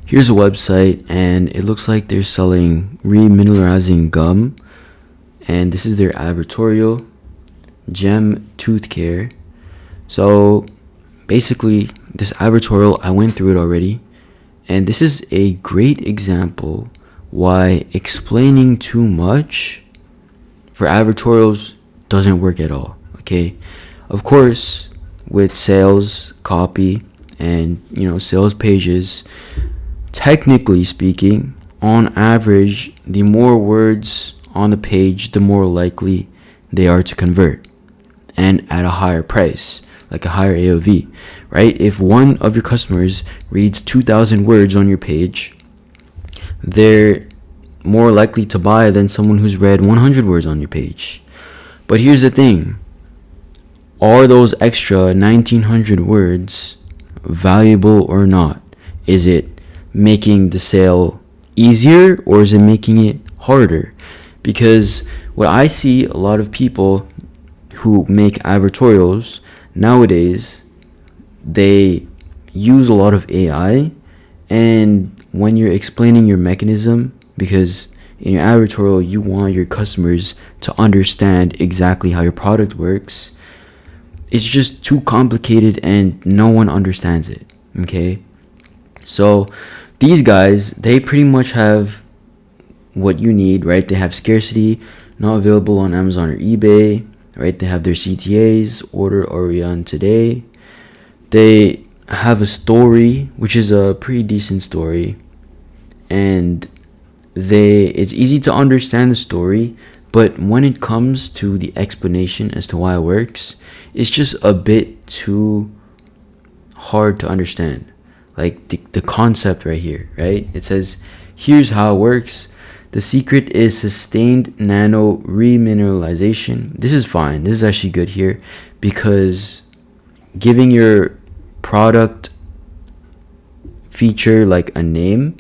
Here's a website, and it looks like they're selling remineralizing gum, and this is their advertorial, Gem Tooth Care. So basically, this advertorial, I went through it already, and this is a great example why explaining too much for advertorials doesn't work at all. Okay, of course, with sales copy and sales pages, technically speaking, on average, the more words on the page, the more likely they are to convert, and at a higher price, like a higher AOV, right? If one of your customers reads 2,000 words on your page, they're more likely to buy than someone who's read 100 words on your page. But here's the thing. Are those extra 1,900 words valuable or not? Is it making the sale easier, or is it making it harder? Because what I see a lot of people who make advertorials nowadays, they use a lot of AI, and when you're explaining your mechanism, because in your advertorial you want your customers to understand exactly how your product works, it's just too complicated and no one understands it. Okay, so these guys, they pretty much have what you need, right? They have scarcity, not available on Amazon or eBay, right? They have their CTAs, order already on today. They have a story, which is a pretty decent story, and it's easy to understand the story, but when it comes to the explanation as to why it works, it's just a bit too hard to understand. Like the concept right here, right? It says, here's how it works. The secret is sustained nano remineralization. This is fine. This is actually good here, because giving your product feature like a name,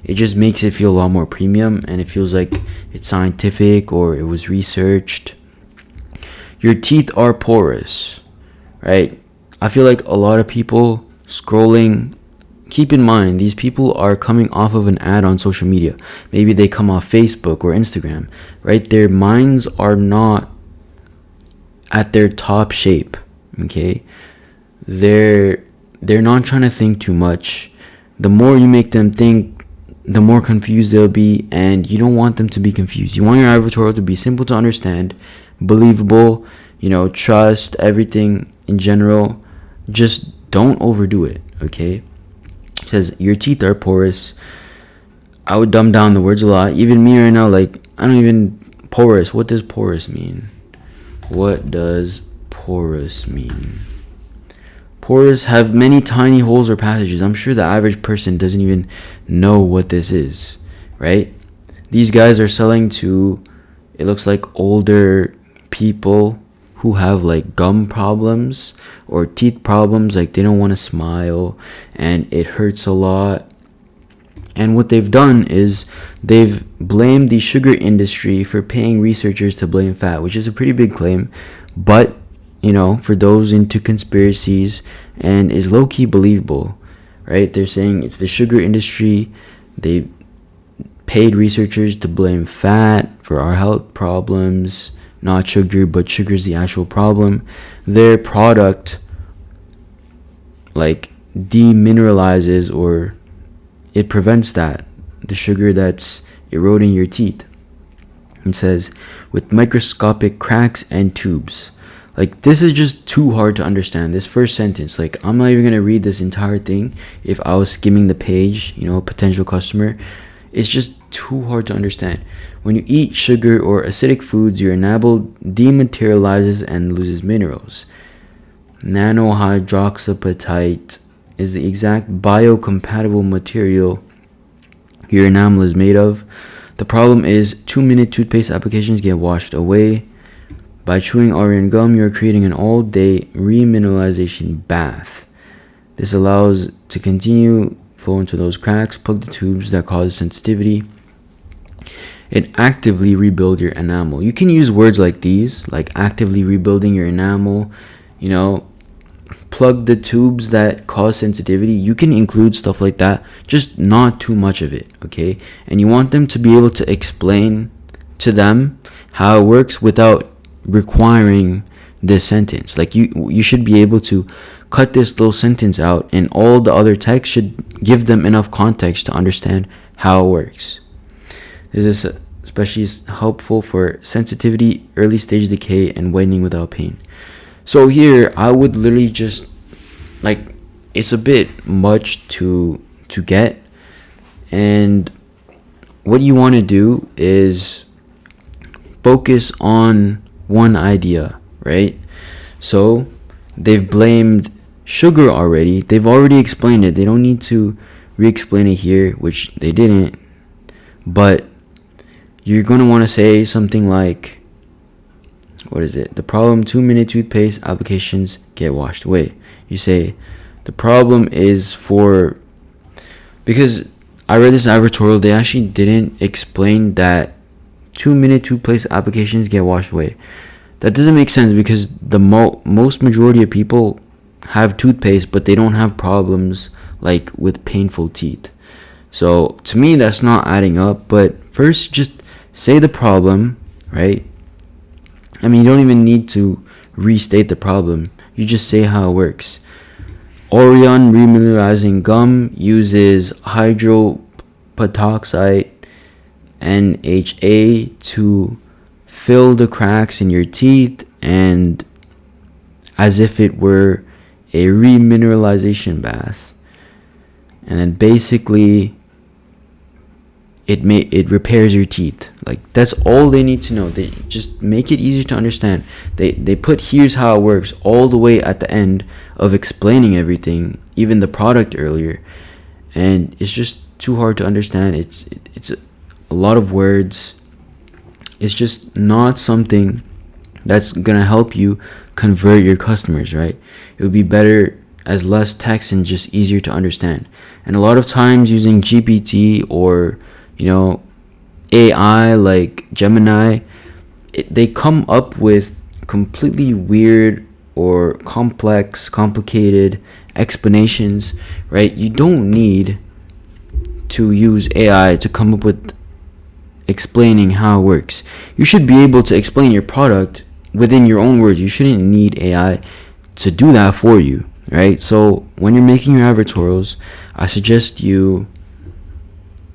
it just makes it feel a lot more premium, and it feels like it's scientific or it was researched. Your teeth are porous, right? I feel like a lot of people scrolling, keep in mind, these people are coming off of an ad on social media. Maybe they come off Facebook or Instagram, right? Their minds are not at their top shape, okay? They're not trying to think too much. The more you make them think, the more confused they'll be, and you don't want them to be confused. You want your advertorial to be simple to understand, believable, trust, everything in general. Just don't overdo it, okay? Because your teeth are porous. I would dumb down the words a lot. Even me right now, like, I don't even... Porous, what does porous mean? What does porous mean? Pores have many tiny holes or passages. I'm sure the average person doesn't even know what this is, right? These guys are selling to, it looks like, older people who have like gum problems or teeth problems, like they don't want to smile and it hurts a lot. And what they've done is they've blamed the sugar industry for paying researchers to blame fat, which is a pretty big claim, but for those into conspiracies, and is low-key believable, right? They're saying it's the sugar industry. They paid researchers to blame fat for our health problems, not sugar, but sugar's the actual problem. Their product like demineralizes, or it prevents that, the sugar that's eroding your teeth. It says, with microscopic cracks and tubes. Like, this is just too hard to understand. This first sentence, like, I'm not even going to read this entire thing if I was skimming the page, potential customer. It's just too hard to understand. When you eat sugar or acidic foods, your enamel dematerializes and loses minerals. Nanohydroxyapatite is the exact biocompatible material your enamel is made of. The problem is 2-minute toothpaste applications get washed away. By chewing Orion gum, you are creating an all-day remineralization bath. This allows to continue flow into those cracks, plug the tubes that cause sensitivity, and actively rebuild your enamel. You can use words like these, like actively rebuilding your enamel, plug the tubes that cause sensitivity, you can include stuff like that, just not too much of it, okay? And you want them to be able to explain to them how it works without requiring this sentence. Like you should be able to cut this little sentence out, and all the other text should give them enough context to understand how it works. This is especially helpful for sensitivity, early stage decay, and whitening without pain. So here I would literally just, like, it's a bit much to get, and what you want to do is focus on one idea, right? So they've blamed sugar already. They've already explained it. They don't need to re-explain it here, which they didn't. But you're going to want to say something like, what is it? The problem, 2-minute toothpaste applications get washed away. You say, the problem is for, because I read this advertorial, they actually didn't explain that 2-minute toothpaste applications get washed away. That doesn't make sense, because the most majority of people have toothpaste, but they don't have problems like with painful teeth. So to me, that's not adding up. But first, just say the problem, right? I mean, you don't even need to restate the problem. You just say how it works. Orion remineralizing gum uses hydropatoxide NHA to fill the cracks in your teeth, and as if it were a remineralization bath. And then basically it repairs your teeth. Like, that's all they need to know. They just make it easier to understand. They put here's how it works all the way at the end of explaining everything, even the product earlier, and it's just too hard to understand. It's a lot of words. It's just not something that's gonna help you convert your customers, right? It would be better as less text and just easier to understand. And a lot of times using GPT or AI like Gemini, they come up with completely weird or complicated explanations, right? You don't need to use AI to come up with explaining how it works. You should be able to explain your product within your own words. You shouldn't need AI to do that for you, right? So when you're making your advertorials, I suggest you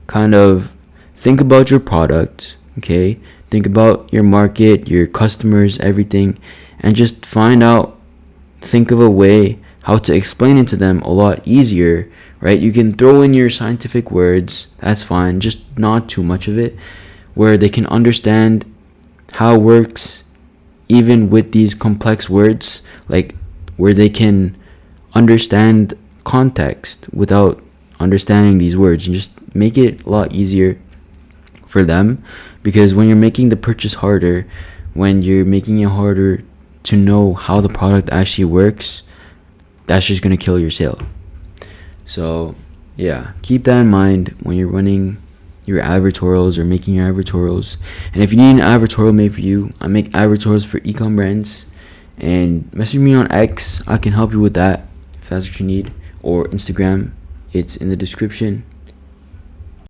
kind of think about your product, okay? Think about your market, your customers, everything, and just think of a way how to explain it to them a lot easier, right? You can throw in your scientific words, that's fine, just not too much of it, where they can understand how it works even with these complex words, like where they can understand context without understanding these words, and just make it a lot easier for them. Because when you're making the purchase harder, when you're making it harder to know how the product actually works, that's just going to kill your sale. So yeah, keep that in mind when you're running your advertorials or making your advertorials. And if you need an advertorial made for you, I make advertorials for e-com brands, and message me on X. I can help you with that if that's what you need, or Instagram. It's in the description.